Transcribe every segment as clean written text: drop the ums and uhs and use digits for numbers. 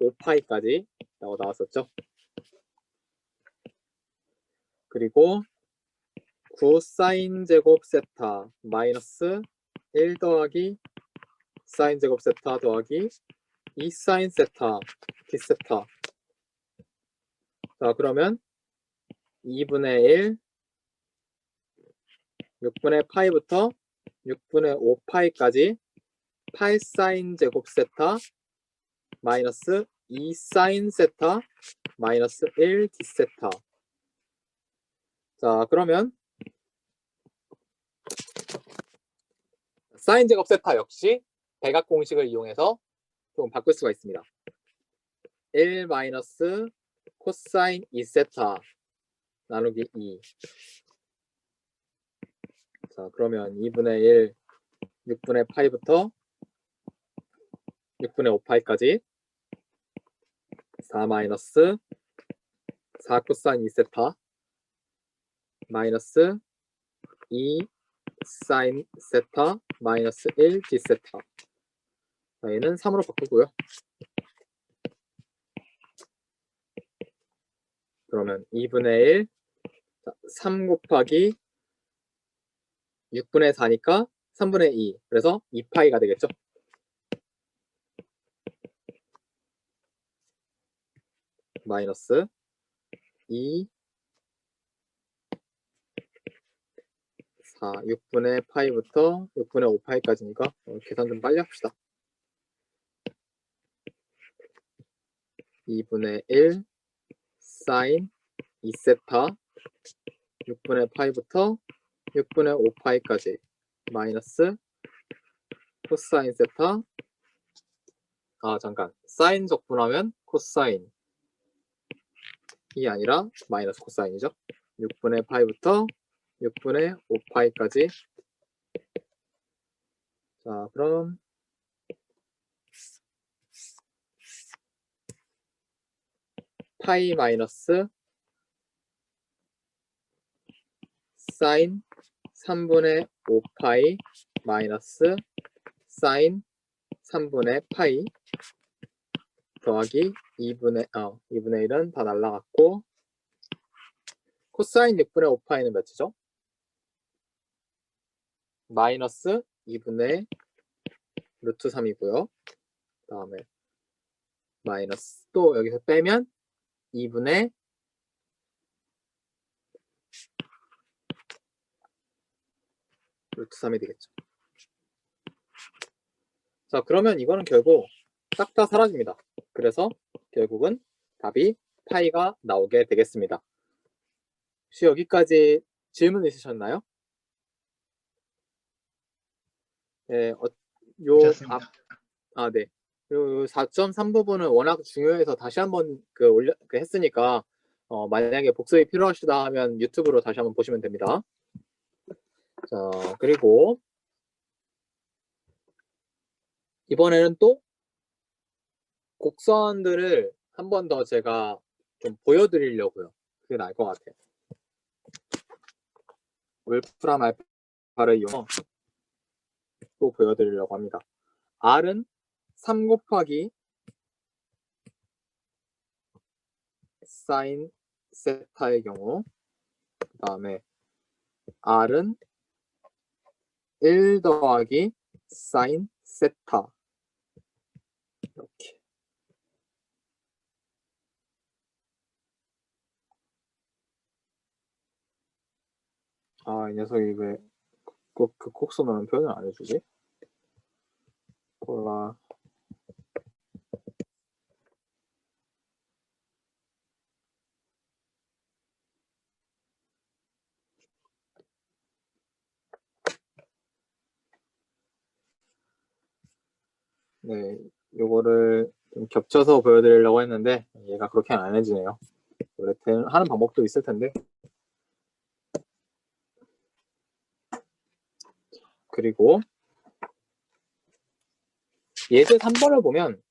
5파이까지 라고 나왔었죠. 그리고 9사인 제곱 세타 마이너스 1 더하기 사인 제곱 세타 더하기 2사인 세타 D세타. 자, 그러면 2분의 1 6분의 파이부터 6분의 5파이까지 8사인 제곱 세타 마이너스 2사인 세타 마이너스 1 D세타. 자, 그러면 사인 제곱 세타 역시 대각 공식을 이용해서 좀 바꿀 수가 있습니다. 1 마이너스 코사인 2세타 나누기 2. 자, 그러면 2분의 1 6분의 파이부터 6분의 5파이까지 4 마이너스 4 코사인 2세타 마이너스 2 사인 세타 마이너스 1 D세타. 얘는 3으로 바꾸고요. 그러면 2분의 1 3 곱하기 6분의 4니까 3분의 2. 그래서 2파이가 되겠죠. 마이너스 2 4 6분의 파이부터 6분의 5파이까지니까 계산 좀 빨리 합시다. 2분의 1 사인 2세타 6분의 파이부터 6분의 5파이까지 마이너스 코사인 세타. 잠깐, 사인 적분하면 코사인이 아니라 마이너스 코사인이죠. 6분의 파이부터 6분의 5파이까지. 자, 그럼 파이 마이너스 사인 3분의 5파이 마이너스 사인 3분의 파이 더하기 2분의 1은 다 날라갔고, 코사인 6분의 5파이는 몇이죠? 마이너스 2분의 루트 3이고요. 그 다음에 마이너스 또 여기서 빼면 2분의 루트 3이 되겠죠. 자, 그러면 이거는 결국 싹 다 사라집니다. 그래서 결국은 답이 파이가 나오게 되겠습니다. 혹시 여기까지 질문 있으셨나요? 네, 네. 요 4.3 부분은 워낙 중요해서 다시 한번 했으니까 만약에 복습이 필요하시다 하면 유튜브로 다시 한번 보시면 됩니다. 자, 그리고 이번에는 또 곡선들을 한 번 더 제가 좀 보여드리려고요. 그게 나을 것 같아요. 울프람 알파를 이용해서 또 보여드리려고 합니다. R은 3 곱하기 사인 세타의 경우, 그 다음에 R은 1 더하기 사인 세타. 이렇게. 이 녀석이 왜 그 곡선으로는 표현을 안 해주지? 몰라. 네, 요거를 좀 겹쳐서 보여드리려고 했는데 얘가 그렇게 안 해지네요. 원래 하는 방법도 있을 텐데. 그리고 예제 3번을 보면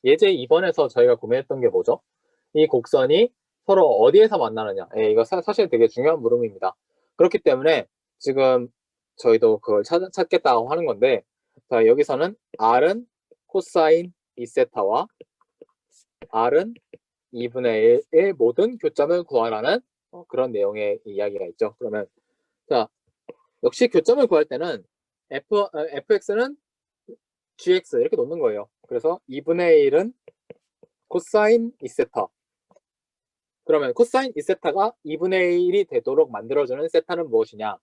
예제 2번에서 저희가 고민했던 게 뭐죠? 이 곡선이 서로 어디에서 만나느냐. 이거 사실 되게 중요한 물음입니다. 그렇기 때문에 지금 저희도 그걸 찾겠다고 하는 건데, 자, 여기서는 R은 코사인 2세타와 R은 2분의 1의 모든 교점을 구하라는 그런 내용의 이야기가 있죠. 그러면 자, 역시 교점을 구할 때는 fx는 gx 이렇게 놓는 거예요. 그래서 2분의 1은 코사인 2세타. 그러면 코사인 2세타가 2분의 1이 되도록 만들어주는 세타는 무엇이냐?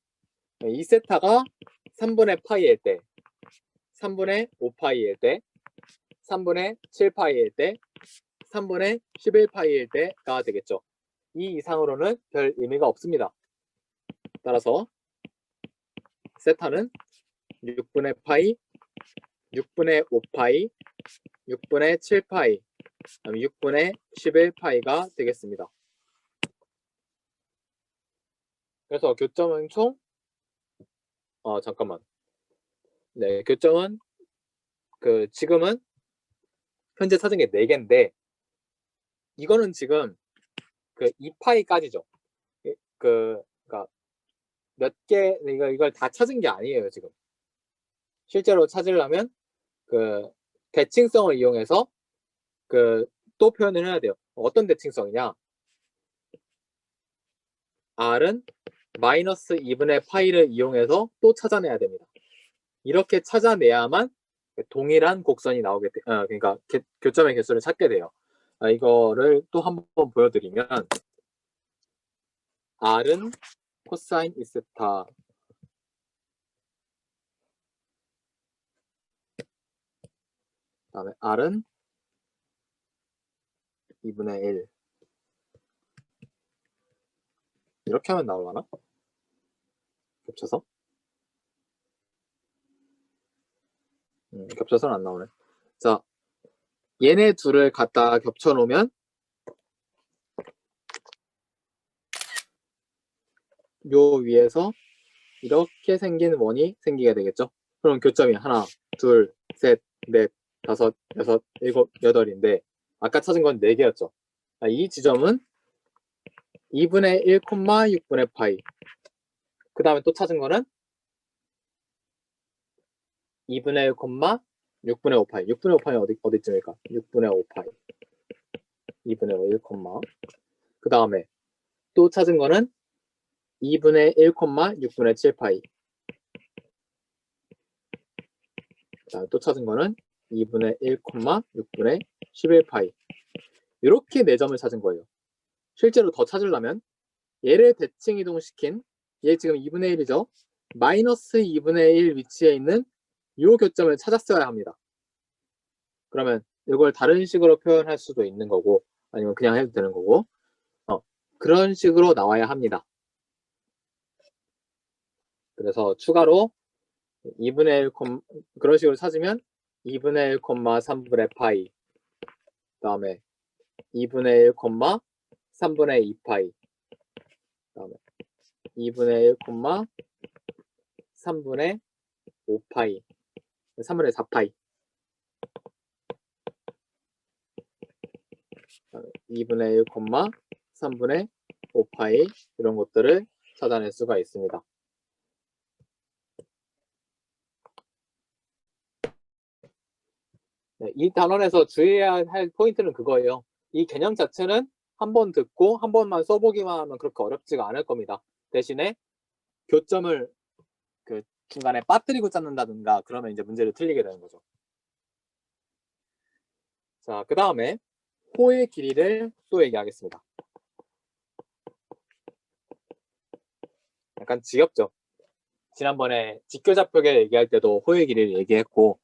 2세타가 3분의 파이일 때, 3분의 5파이일 때, 3분의 7파이일 때, 3분의 11파이일 때가 되겠죠. 이 이상으로는 별 의미가 없습니다. 따라서 세타는 6분의 파이, 6분의 5파이, 6분의 7파이, 6분의 11파이가 되겠습니다. 그래서 교점은 총 잠깐만. 네, 교점은 지금은 현재 찾은 게 4개인데 이거는 지금 2파이까지죠. 그러니까 몇 개, 이걸 다 찾은 게 아니에요, 지금. 실제로 찾으려면 대칭성을 이용해서 또 표현을 해야 돼요. 어떤 대칭성이냐? R은 마이너스 2분의 파이를 이용해서 또 찾아내야 됩니다. 이렇게 찾아내야만 동일한 곡선이 나오게 돼. 그러니까 교점의 개수를 찾게 돼요. 이거를 또 한번 보여드리면 R은 코사인 2세타, 그다음에 R은 2분의 1 이렇게 하면 나오려나? 겹쳐서? 겹쳐서는 안 나오네. 자, 얘네 둘을 갖다 겹쳐 놓으면 요 위에서 이렇게 생긴 원이 생기게 되겠죠. 그럼 교점이 하나, 둘, 셋, 넷, 다섯, 여섯, 일곱, 여덟인데 아까 찾은 건 4개였죠. 이 지점은 2분의 1, 6분의 파이. 그 다음에 또 찾은 거는 2분의 1, 6분의 5파이. 6분의 5파이 어디쯤일까? 6분의 5파이. 2분의 1, 그 다음에 또 찾은 거는 2분의 1, 6분의 7파이. 또 찾은 거는 2분의 1, 6분의 11파이. 이렇게 4점을 찾은 거예요. 실제로 더 찾으려면 얘를 대칭 이동시킨 얘 지금 2분의 1이죠. 마이너스 2분의 1 위치에 있는 이 교점을 찾았어야 합니다. 그러면 이걸 다른 식으로 표현할 수도 있는 거고 아니면 그냥 해도 되는 거고 그런 식으로 나와야 합니다. 그래서 추가로 2분의 1, 그런 식으로 찾으면 2분의 1, 3분의 파이 그 다음에 2분의 1, 3분의 2파이 그 다음에 2분의 1, 3분의 5파이 3분의 4파이 2분의 1, 3분의 5파이 이런 것들을 찾아낼 수가 있습니다. 네, 이 단원에서 주의해야 할 포인트는 그거예요. 이 개념 자체는 한 번 듣고 한 번만 써보기만 하면 그렇게 어렵지가 않을 겁니다. 대신에 교점을 중간에 빠뜨리고 찾는다든가 그러면 이제 문제를 틀리게 되는 거죠. 자, 그 다음에 호의 길이를 또 얘기하겠습니다. 약간 지겹죠? 지난번에 직교좌표계 얘기할 때도 호의 길이를 얘기했고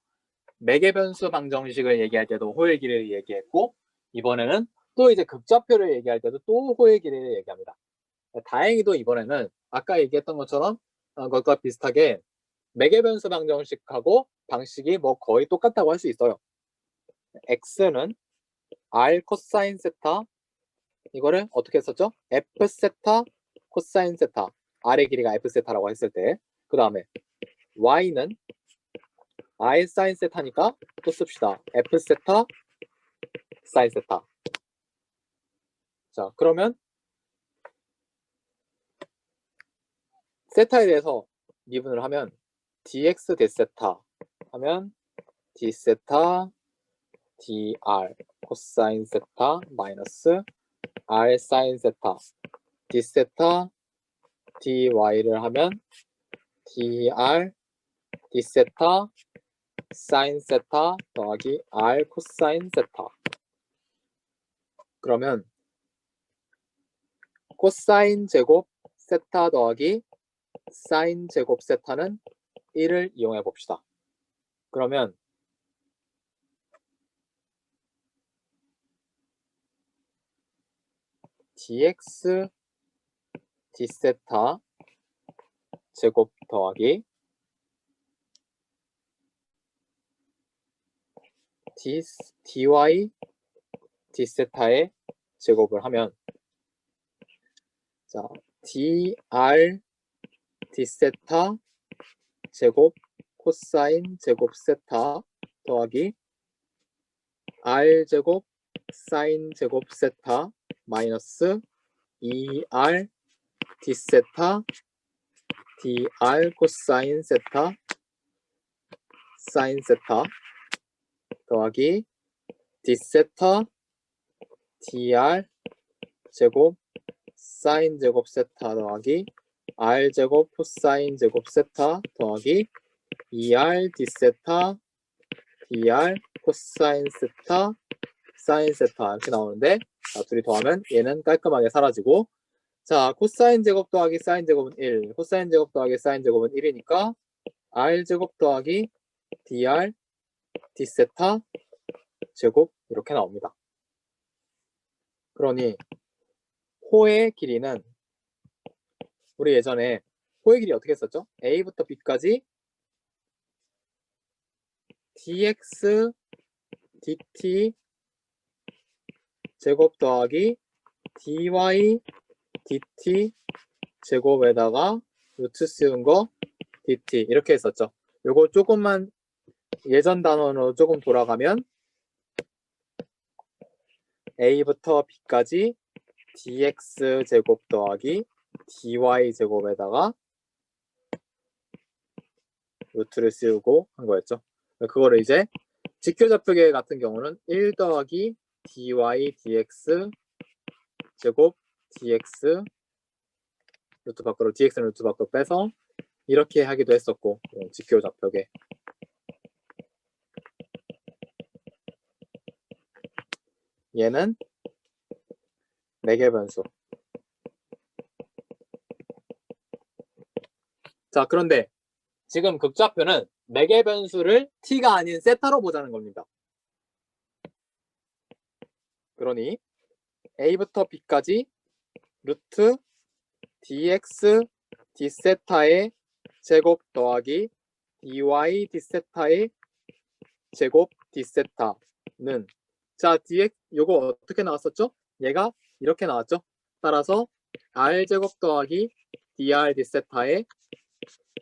매개변수 방정식을 얘기할 때도 호의 길이를 얘기했고 이번에는 또 이제 극좌표를 얘기할 때도 또 호의 길이를 얘기합니다. 다행히도 이번에는 아까 얘기했던 것처럼 그것과 비슷하게 매개변수 방정식하고 방식이 뭐 거의 똑같다고 할 수 있어요. x는 r 코사인 세타 이거를 어떻게 썼죠? f 세타 코사인 세타 r의 길이가 f 세타라고 했을 때 그 다음에 y는 r 사인 세타니까 또 씁시다. f 세타 사인 세타. 자, 그러면 세타에 대해서 미분을 하면 dx 대세타 하면 d 세타 dr 코사인 세타 마이너스 r 사인 세타 d 세타 dy를 하면 dr d 세타 사인 세타 더하기 r 코사인 세타. 그러면 코사인 제곱 세타 더하기 사인 제곱 세타는 1을 이용해 봅시다. 그러면 dx d 세타 제곱 더하기 dy d 세타의 제곱을 하면 자 dr d 세타 제곱 코사인 제곱 세타 더하기 r 제곱 사인 제곱 세타 마이너스 2r d 세타 dr 코사인 세타 사인 세타 더하기 d 세타 dr 제곱 사인 제곱 세타 더하기 r 제곱 코사인 제곱 세타 더하기 2r d 세타 dr 코사인 세타 사인 세타 이렇게 나오는데 자, 둘이 더하면 얘는 깔끔하게 사라지고 자 코사인 제곱 더하기 사인 제곱은 1 코사인 제곱 더하기 사인 제곱은 1이니까 r 제곱 더하기 dr d 세타 제곱 이렇게 나옵니다. 그러니 호의 길이는 우리 예전에 호의 길이 어떻게 했었죠? a부터 b까지 dx dt 제곱 더하기 dy dt 제곱에다가 루트 씌운 거 dt 이렇게 했었죠. 요거 조금만 예전 단원으로 조금 돌아가면 a부터 b까지 dx 제곱 더하기 dy 제곱에다가 루트를 씌우고 한 거였죠. 그거를 이제 직교좌표계 같은 경우는 1 더하기 dy dx 제곱 dx 루트 밖으로 dx는 루트 밖으로 빼서 이렇게 하기도 했었고 직교좌표계 얘는 4개 변수. 자 그런데 지금 극좌표는 4개 변수를 t가 아닌 세타로 보자는 겁니다. 그러니 a부터 b까지 루트 dx d세타의 제곱 더하기 dy d세타의 제곱 d세타는 자 dx 요거 어떻게 나왔었죠? 얘가 이렇게 나왔죠? 따라서 r 제곱 더하기 dr d세타의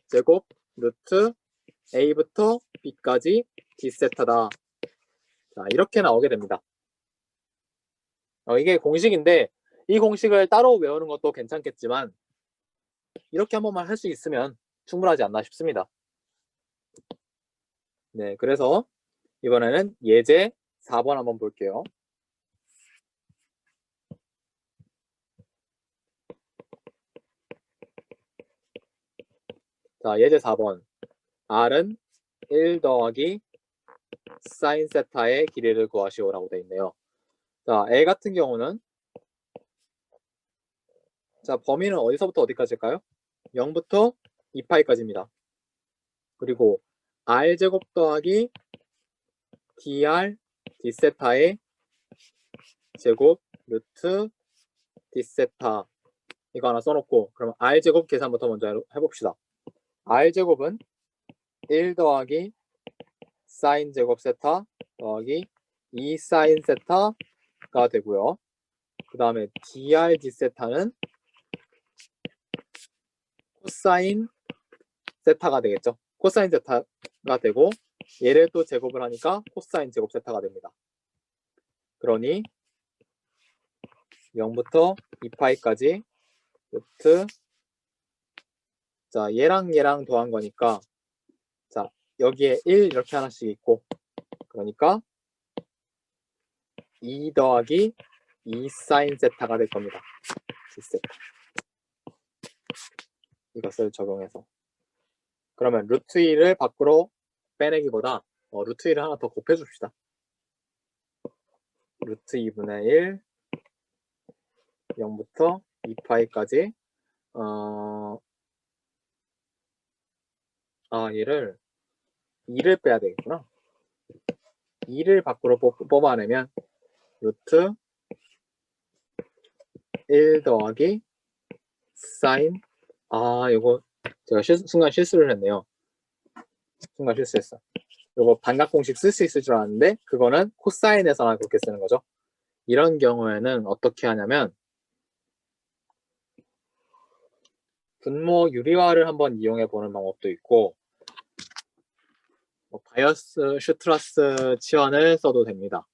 제곱 루트 a부터 b까지 d세타다. 자 이렇게 나오게 됩니다. 이게 공식인데 이 공식을 따로 외우는 것도 괜찮겠지만 이렇게 한 번만 할 수 있으면 충분하지 않나 싶습니다. 네, 그래서 이번에는 예제 4번 한번 볼게요. 자, 예제 4번. r은 1 더하기 사인 세타의 길이를 구하시오라고 되어 있네요. 자, a 같은 경우는 자, 범위는 어디서부터 어디까지일까요? 0부터 2파이까지입니다. 그리고 r제곱 더하기 dr d세타의 제곱 루트 d세타 이거 하나 써놓고 그럼 r제곱 계산부터 먼저 해봅시다. r제곱은 1 더하기 사인 제곱 세타 더하기 2 사인 세타가 되고요. 그 다음에 dr d세타는 코사인 세타가 되겠죠. 코사인 세타가 되고 얘를 또 제곱을 하니까 코사인 제곱 세타가 됩니다. 그러니 0부터 2파이까지 루트 자 얘랑 얘랑 더한 거니까 자 여기에 1 이렇게 하나씩 있고, 그러니까 2 더하기 2 사인 세타가 될 겁니다. D세타. 이것을 적용해서. 그러면 루트 2를 밖으로 빼내기보다 루트 2를 하나 더 곱해줍시다. 루트 2분의 1, 0부터 2파이까지 얘를 2를 빼야 되겠구나. 2를 밖으로 뽑아내면 루트 1 더하기 사인, 이거 제가 순간 실수를 했네요. 순간 실수했어. 이거 반각 공식 쓸 수 있을 줄 알았는데 그거는 코사인에서만 그렇게 쓰는 거죠. 이런 경우에는 어떻게 하냐면 분모 유리화를 한번 이용해 보는 방법도 있고, 바이어스 슈트라스 치환을 써도 됩니다.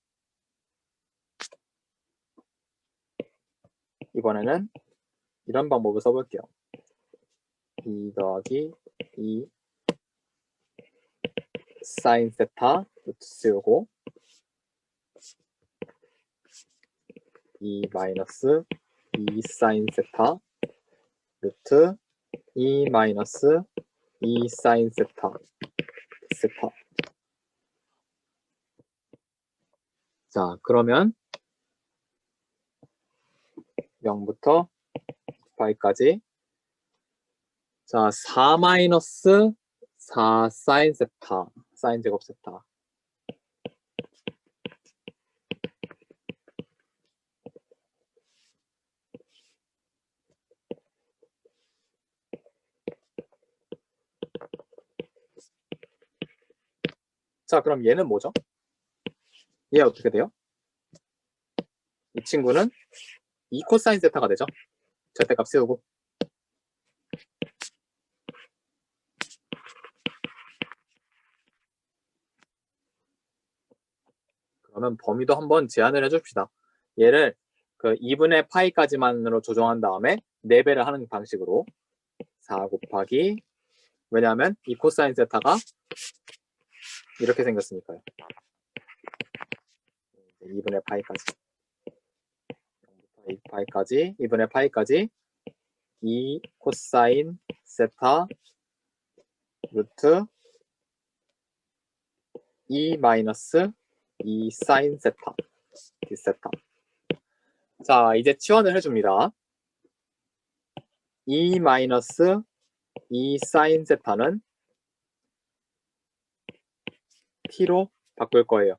이번에는 이런 방법을 써볼게요. 2 더하기 2 사인 세타 루트 씌우고 2 마이너스 2 사인 세타 루트 2 마이너스 2 사인 세타 세타. 자, 그러면 0부터 2파이까지, 자, 4 마이너스 4 사인 세타, 사인 제곱 세타. 자, 그럼 얘는 뭐죠? 얘 어떻게 돼요? 이 친구는 2 코사인 세타가 되죠. 절대값 세우고. 그러면 범위도 한번 제한을 해줍시다. 얘를 그 2분의 파이까지만으로 조정한 다음에 4배를 하는 방식으로 4 곱하기, 왜냐하면 이 코사인 세타가 이렇게 생겼으니까요. 2분의 파이까지, 0부터 2파이까지, 2분의 파이까지 2 코사인 세타 루트 2 마이너스 2 사인 세타 D세타. 자, 이제 치환을 해줍니다. 2 마이너스 2 사인 세타는 T로 바꿀 거예요.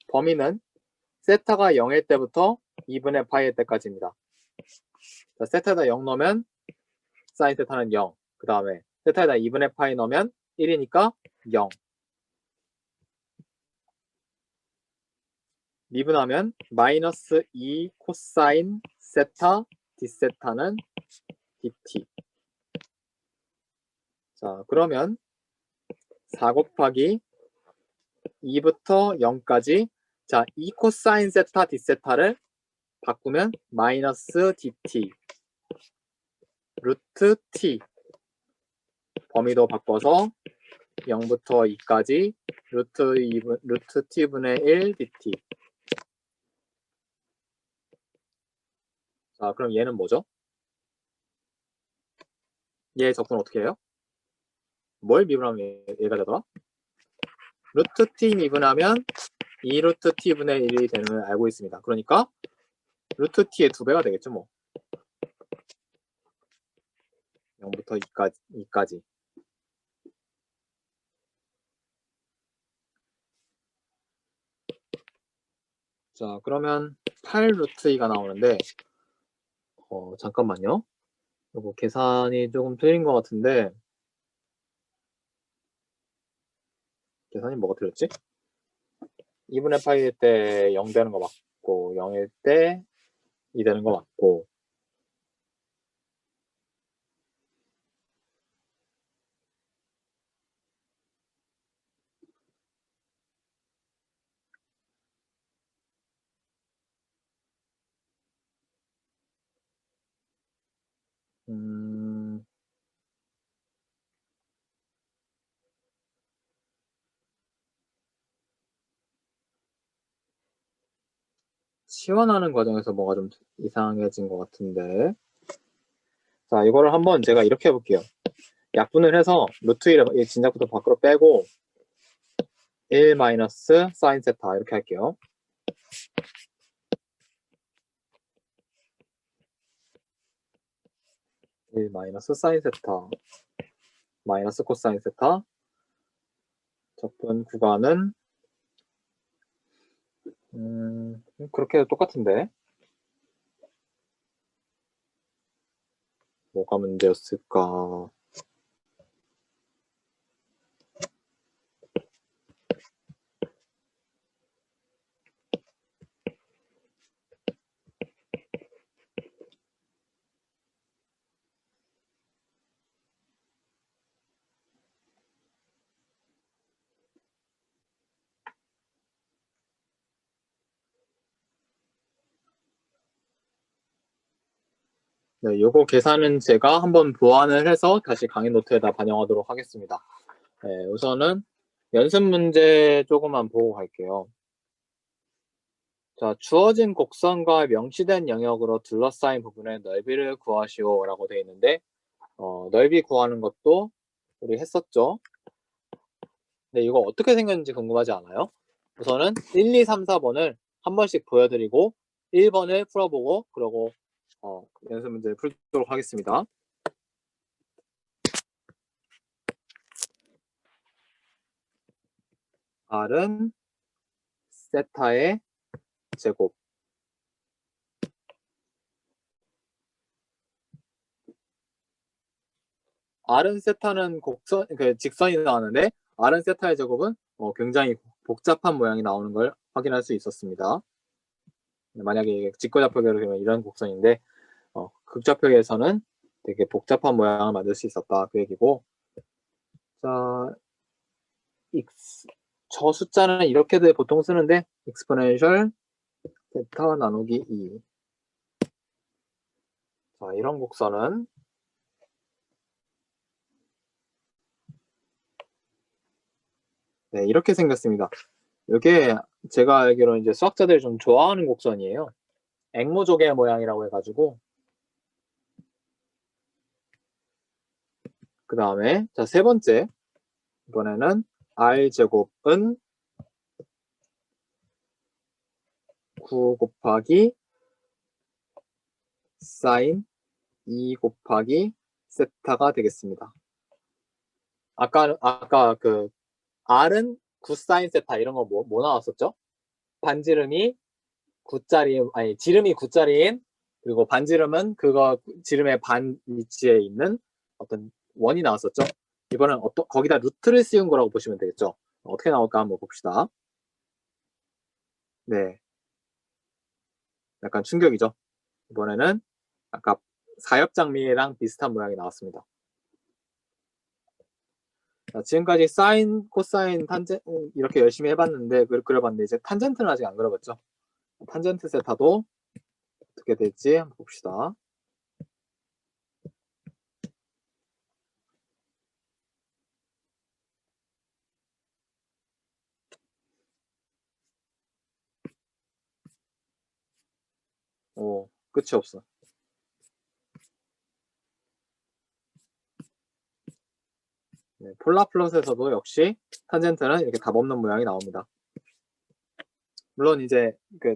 범위는 세타가 0일 때부터 2분의 파이일 때까지입니다. 자, 세타에다 0 넣으면 사인 세타는 0. 그 다음에 세타에다 2분의 파이 넣으면 1이니까 0. 미분하면 마이너스 2 코사인 세타 D세타는 dt. 자, 그러면 4 곱하기 2부터 0까지, 자, 2 코사인 세타 D세타를 바꾸면 마이너스 dt 루트 t, 범위도 바꿔서 0부터 2까지 루트 t분의 1 dt. 자, 그럼 얘는 뭐죠? 얘 적분 어떻게 해요? 뭘 미분하면 얘가 되더라? 루트 t 미분하면 2 루트 t분의 1이 되는 걸 알고 있습니다. 그러니까 루트 t의 2배가 되겠죠, 뭐. 0부터 2까지. 자, 그러면 8 루트 2가 나오는데, 잠깐만요. 이거 계산이 조금 틀린 것 같은데, 계산이 뭐가 틀렸지? 2분의 파이일 때 0 되는 거 맞고, 0일 때 2 되는 거 맞고, 치환하는 과정에서 뭐가 좀 이상해진 것 같은데. 자, 이거를 한번 제가 이렇게 해볼게요. 약분을 해서 루트 1의 진작부터 밖으로 빼고 1 마이너스 사인 세타 이렇게 할게요. 일 마이너스 사인 세타 마이너스 코사인 세타 적분 구간은 그렇게 해도 똑같은데 뭐가 문제였을까? 네, 요거 계산은 제가 한번 보완을 해서 다시 강의 노트에다 반영하도록 하겠습니다. 네, 우선은 연습 문제 조금만 보고 갈게요. 자, 주어진 곡선과 명시된 영역으로 둘러싸인 부분의 넓이를 구하시오 라고 되어 있는데 넓이 구하는 것도 우리 했었죠. 근데 이거 어떻게 생겼는지 궁금하지 않아요? 우선은 1, 2, 3, 4번을 한 번씩 보여드리고 1번을 풀어보고 그러고 연습 문제를 풀도록 하겠습니다. R은 세타의 제곱 R은 세타는 곡선, 직선이 나왔는데 R은 세타의 제곱은 굉장히 복잡한 모양이 나오는 걸 확인할 수 있었습니다. 만약에 직거좌표계로 되면 이런 곡선인데 극좌표계에서는 되게 복잡한 모양을 만들 수 있었다 그 얘기고. 자, 저 숫자는 이렇게도 보통 쓰는데 exponential 세타 나누기 2. 자, 이런 곡선은 네, 이렇게 생겼습니다. 이게 제가 알기로는 이제 수학자들이 좀 좋아하는 곡선이에요. 앵무조개 모양이라고 해가지고. 그 다음에 자, 세 번째 이번에는 R제곱은 9 곱하기 사인 2 곱하기 세타가 되겠습니다. 아까 그 R은 9사인 세타 이런 거 뭐 나왔었죠? 반지름이 9짜리 아니 지름이 9짜리인 그리고 반지름은 그거 지름의 반 위치에 있는 어떤 원이 나왔었죠. 이거는 거기다 루트를 씌운 거라고 보시면 되겠죠. 어떻게 나올까 한번 봅시다. 네, 약간 충격이죠. 이번에는 아까 사엽장미랑 비슷한 모양이 나왔습니다. 자, 지금까지 사인, 코사인, 탄젠 이렇게 열심히 해봤는데 그려봤는데 이제 탄젠트는 아직 안 그려봤죠. 탄젠트 세타도 어떻게 될지 한번 봅시다. 오, 끝이 없어. 네, 폴라플러스에서도 역시 탄젠트는 이렇게 답 없는 모양이 나옵니다. 물론 이제 그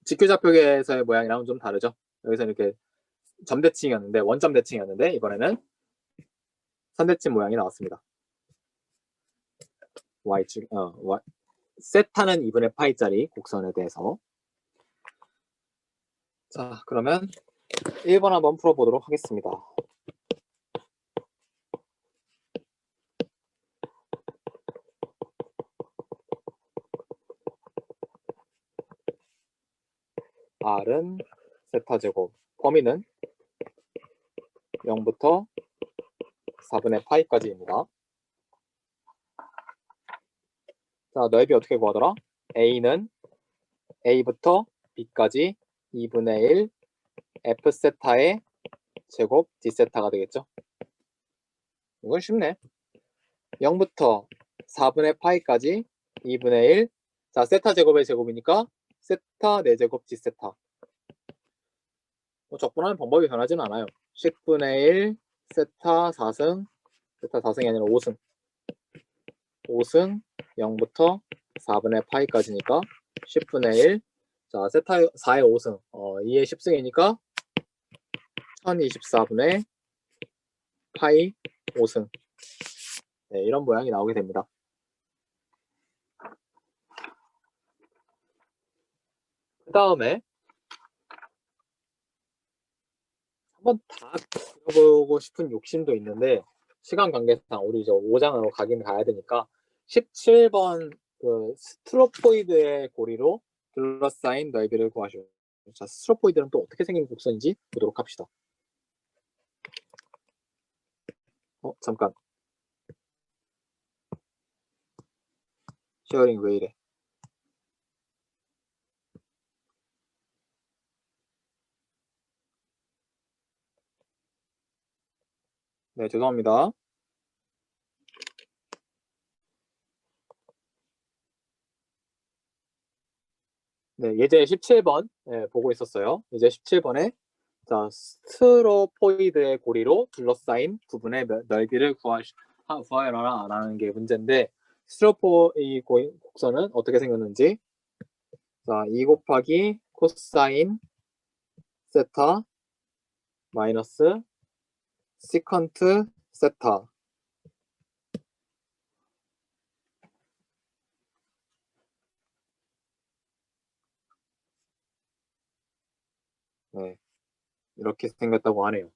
직교좌표계에서의 모양이랑은 좀 다르죠. 여기서 이렇게 점대칭이었는데 원점 대칭이었는데 이번에는 선대칭 모양이 나왔습니다. Y축 세타는 2분의 파이짜리 곡선에 대해서. 자, 그러면 1번 한번 풀어보도록 하겠습니다. R은 세타 제곱, 범위는 0부터 4분의 파이까지입니다. 자, 넓이 어떻게 구하더라? A는 A부터 B까지 2분의 1 F 세타의 제곱 d세타가 되겠죠. 이건 쉽네. 0부터 4분의 파이까지 2분의 1. 자, 세타 제곱의 제곱이니까 세타 4제곱 d세타. 적분하는 방법이 변하지는 않아요. 10분의 1 세타 4승, 세타 4승이 아니라 5승. 5승 0부터 4분의 파이까지니까 10분의 1. 자, 세타 4의 5승, 2의 10승이니까 1024분의 파이 5승. 네, 이런 모양이 나오게 됩니다. 그 다음에 한번 다 그려보고 싶은 욕심도 있는데 시간 관계상 우리 이제 5장으로 가긴 가야 되니까 17번 그 스트로포이드의 고리로 둘러싸인 넓이를 구하시오. 자, 스트로포이드는 또 어떻게 생긴 곡선인지 보도록 합시다. 잠깐. 쉐어링 왜 이래? 네, 죄송합니다. 네, 예제 17번 보고 있었어요. 예제 17번에 자, 스트로포이드의 고리로 둘러싸인 부분의 넓이를 구하여라 라는 게 문제인데 스트로포이 곡선은 어떻게 생겼는지 자, 2 곱하기 코사인 세타 마이너스 시컨트 세타 네, 이렇게 생겼다고 하네요.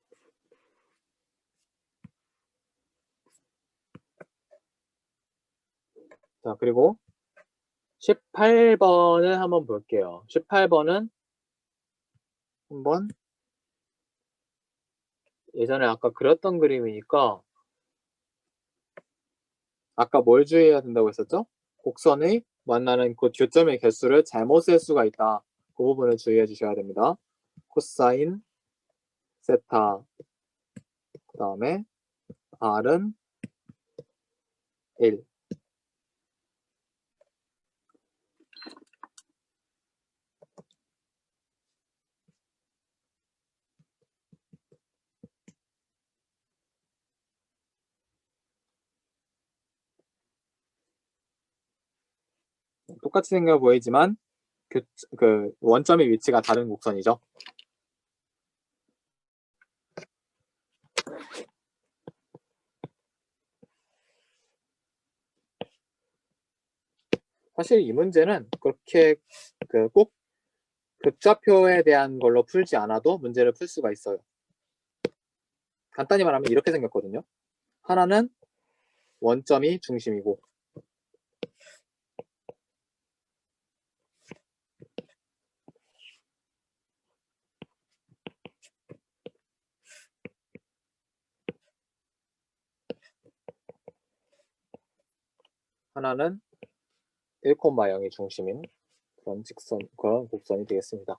자, 그리고 18번을 한번 볼게요. 18번은 한번 예전에 아까 그렸던 그림이니까 아까 뭘 주의해야 된다고 했었죠? 곡선의 만나는 그 교점의 개수를 잘못 쓸 수가 있다. 그 부분을 주의해 주셔야 됩니다. 코사인 세타 그 다음에 R은 1. 똑같이 생겨 보이지만 그 원점의 위치가 다른 곡선이죠. 사실 이 문제는 그렇게 꼭 극좌표에 대한 걸로 풀지 않아도 문제를 풀 수가 있어요. 간단히 말하면 이렇게 생겼거든요. 하나는 원점이 중심이고 하나는 1,0이 중심인 그런 곡선이 되겠습니다.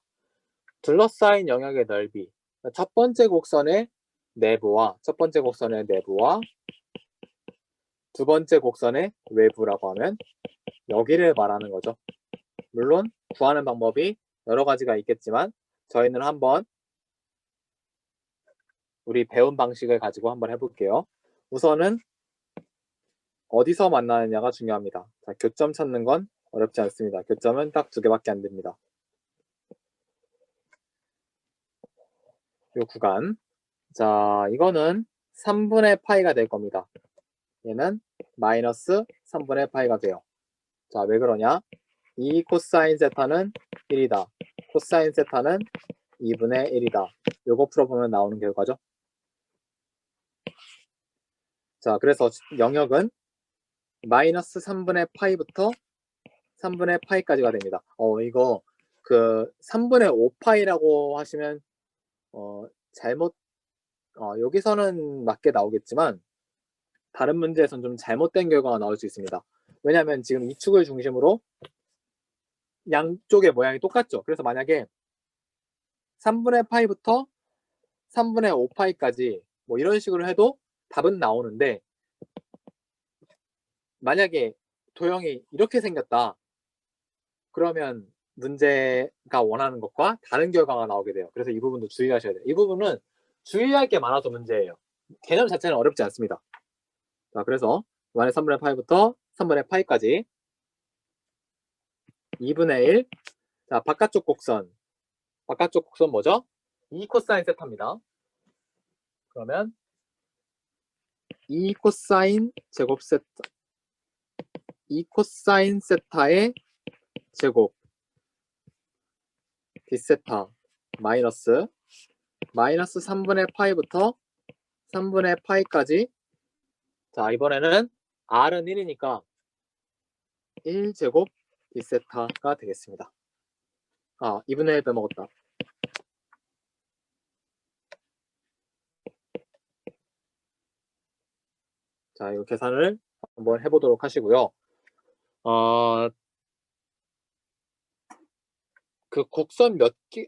둘러싸인 영역의 넓이 첫 번째 곡선의 내부와 두 번째 곡선의 외부라고 하면 여기를 말하는 거죠. 물론 구하는 방법이 여러 가지가 있겠지만 저희는 한번 우리 배운 방식을 가지고 한번 해볼게요. 우선은 어디서 만나느냐가 중요합니다. 자, 교점 찾는 건 어렵지 않습니다. 교점은 딱 2개밖에 안 됩니다. 이 구간. 자, 이거는 3분의 파이가 될 겁니다. 얘는 마이너스 3분의 파이가 돼요. 자, 왜 그러냐? 2 코사인 세타는 1이다. 코사인 세타는 2분의 1이다. 요거 풀어보면 나오는 결과죠. 자, 그래서 영역은 마이너스 3분의 파이부터 3분의 파이까지가 됩니다. 이거 그 3분의 5파이라고 하시면 잘못 여기서는 맞게 나오겠지만 다른 문제에서는 좀 잘못된 결과가 나올 수 있습니다. 왜냐하면 지금 이 축을 중심으로 양쪽의 모양이 똑같죠. 그래서 만약에 3분의 파이부터 3분의 5파이까지 뭐 이런 식으로 해도 답은 나오는데, 만약에 도형이 이렇게 생겼다. 그러면 문제가 원하는 것과 다른 결과가 나오게 돼요. 그래서 이 부분도 주의하셔야 돼요. 이 부분은 주의할 게 많아서 문제예요. 개념 자체는 어렵지 않습니다. 자, 그래서 만의 3분의 파이부터 3분의 파이까지 2분의 1. 자, 바깥쪽 곡선 뭐죠? 2 코사인 세타입니다. 그러면 2 코사인 제곱 세타, 2 코사인 세타의 제곱 D세타 마이너스 3분의 파이부터 3분의 파이까지. 자, 이번에는 R은 1이니까 1제곱 D세타가 되겠습니다. 2분의 1 빼먹었다. 자, 이거 계산을 한번 해보도록 하시고요. 그 곡선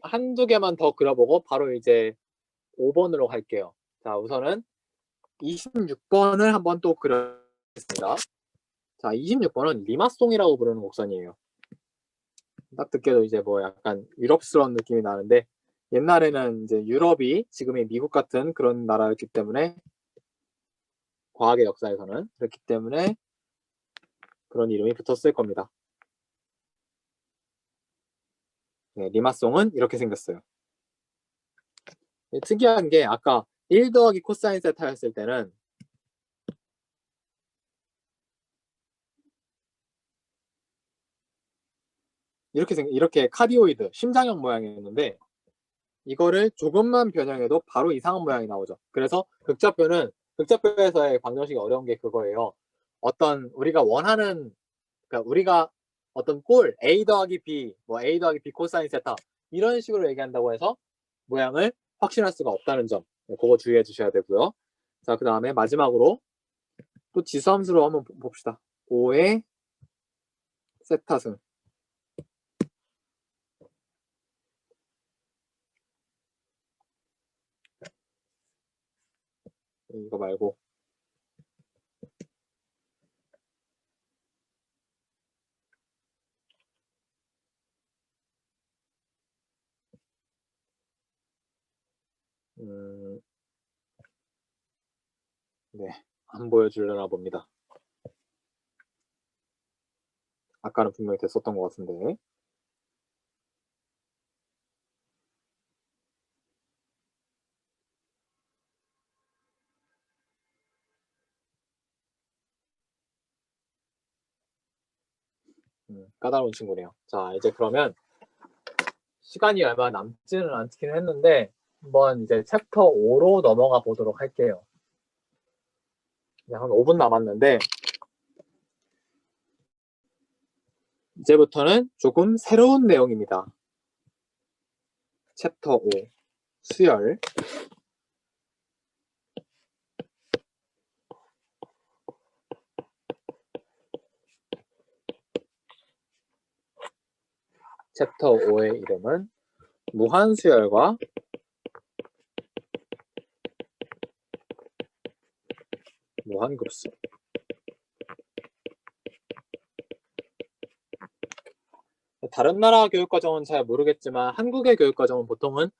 한두 개만 더 그려보고 바로 이제 5번으로 갈게요. 자, 우선은 26번을 한번 또 그려보겠습니다. 자, 26번은 리마송이라고 부르는 곡선이에요. 딱 듣기도 이제 뭐 약간 유럽스러운 느낌이 나는데, 옛날에는 이제 유럽이 지금의 미국 같은 그런 나라였기 때문에, 과학의 역사에서는 그렇기 때문에 그런 이름이 붙었을 겁니다. 네, 리마송은 이렇게 생겼어요. 특이한 게 아까 1 더하기 코사인 세타였을 때는 이렇게 카디오이드, 심장형 모양이었는데, 이거를 조금만 변형해도 바로 이상한 모양이 나오죠. 그래서 극좌표에서의 방정식이 어려운 게 그거예요. 어떤 우리가 원하는, 그러니까 우리가 어떤 꼴 A 더하기 B, 뭐 A 더하기 B 코사인 세타 이런 식으로 얘기한다고 해서 모양을 확신할 수가 없다는 점, 그거 주의해 주셔야 되고요. 자, 그 다음에 마지막으로 또 지수함수로 한번 봅시다. 5의 세타승. 이거 말고 네, 안 보여주려나 봅니다. 아까는 분명히 됐었던 것 같은데. 까다로운 친구네요. 자, 이제 그러면 시간이 얼마 남지는 않긴 했는데 한번 이제 챕터 5로 넘어가 보도록 할게요. 한 5분 남았는데, 이제부터는 조금 새로운 내용입니다. 챕터 5 수열. 챕터 5의 이름은 무한수열과 무한급수. 다른 나라 교육과정은 잘 모르겠지만 한국의 교육과정은 보통은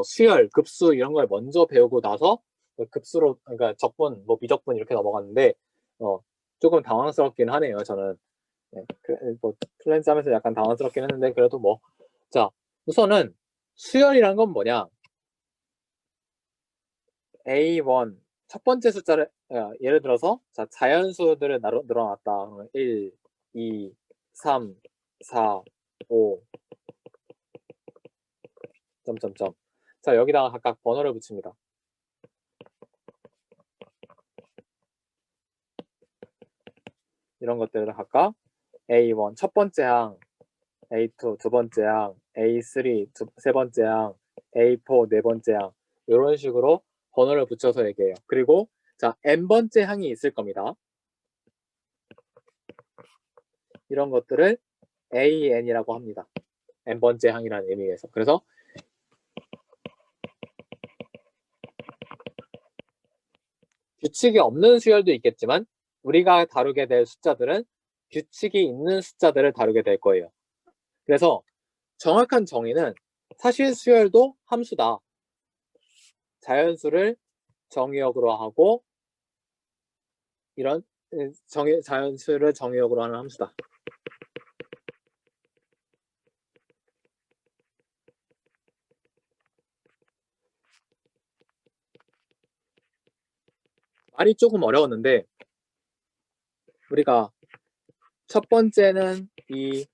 수열, 급수 이런 걸 먼저 배우고 나서 급수로, 그러니까 적분, 뭐 미적분 이렇게 넘어갔는데 조금 당황스럽긴 하네요. 저는 뭐 플랜스 하면서 약간 당황스럽긴 했는데, 그래도 뭐. 자, 우선은 수열이란 건 뭐냐? A1 첫 번째 숫자를 예를 들어서 자, 자연수들을 늘어났다. 1, 2, 3, 4, 5 점점점. 자, 여기다가 각각 번호를 붙입니다. 이런 것들을 각각 A1 첫 번째 항, A2 두 번째 항, A3 세 번째 항, A4 네 번째 항, 이런 식으로 번호를 붙여서 얘기해요. 그리고 자, n번째 항이 있을 겁니다. 이런 것들을 AN이라고 합니다. n번째 항이라는 의미에서. 그래서 규칙이 없는 수열도 있겠지만 우리가 다루게 될 숫자들은 규칙이 있는 숫자들을 다루게 될 거예요. 그래서 정확한 정의는 사실 수열도 함수다. 자연수를 정의역으로 하고 이런 자연수를 정의역으로 하는 함수다. 말이 조금 어려웠는데 우리가 첫 번째는 2,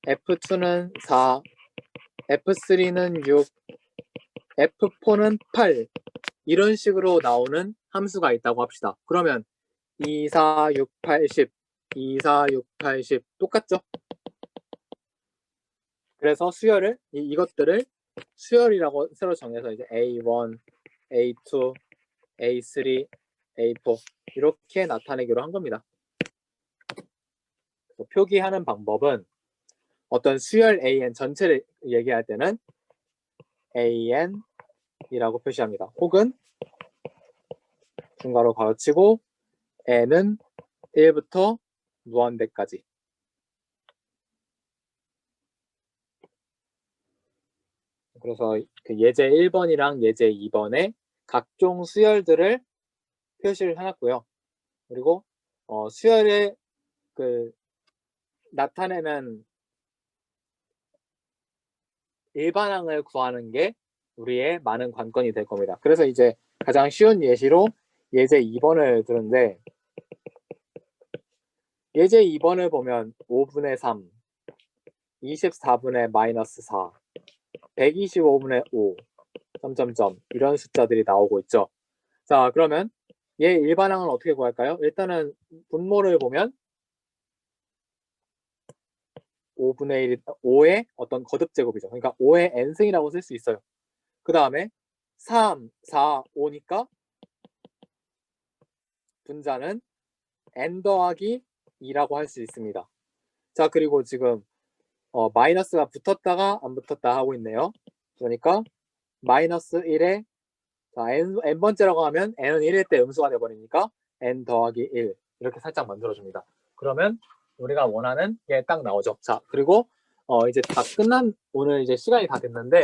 F2는 4, F3는 6, F4는 8 이런 식으로 나오는 함수가 있다고 합시다. 그러면 2, 4, 6, 8, 10 2, 4, 6, 8, 10 똑같죠? 그래서 수열을 이것들을 수열이라고 새로 정해서 이제 A1, A2, A3, A4 이렇게 나타내기로 한 겁니다. 표기하는 방법은 어떤 수열 AN 전체를 얘기할 때는 AN이라고 표시합니다. 혹은 중괄호 괄호치고 N은 1부터 무한대까지. 그래서 그 예제 1번이랑 예제 2번에 각종 수열들을 표시를 해놨고요. 그리고 수열의 그 나타내는 일반항을 구하는 게 우리의 많은 관건이 될 겁니다. 그래서 이제 가장 쉬운 예시로 예제 2번을 들었는데 예제 2번을 보면 5분의 3, 24분의 마이너스 4, 125분의 5, 점점점 이런 숫자들이 나오고 있죠. 자, 그러면 얘 일반항은 어떻게 구할까요? 일단은 분모를 보면 5분의 1, 5의 어떤 거듭제곱이죠. 그러니까 5의 n승이라고 쓸 수 있어요. 그 다음에 3, 4, 5니까 분자는 n 더하기 2라고 할 수 있습니다. 자, 그리고 지금 마이너스가 붙었다가 안 붙었다 하고 있네요. 그러니까 마이너스 1에 자, n번째라고 하면 n은 1일 때 음수가 돼버리니까 n 더하기 1 이렇게 살짝 만들어줍니다. 그러면 우리가 원하는 게 딱 나오죠. 자, 그리고 이제 다 끝난 오늘 이제 시간이 다 됐는데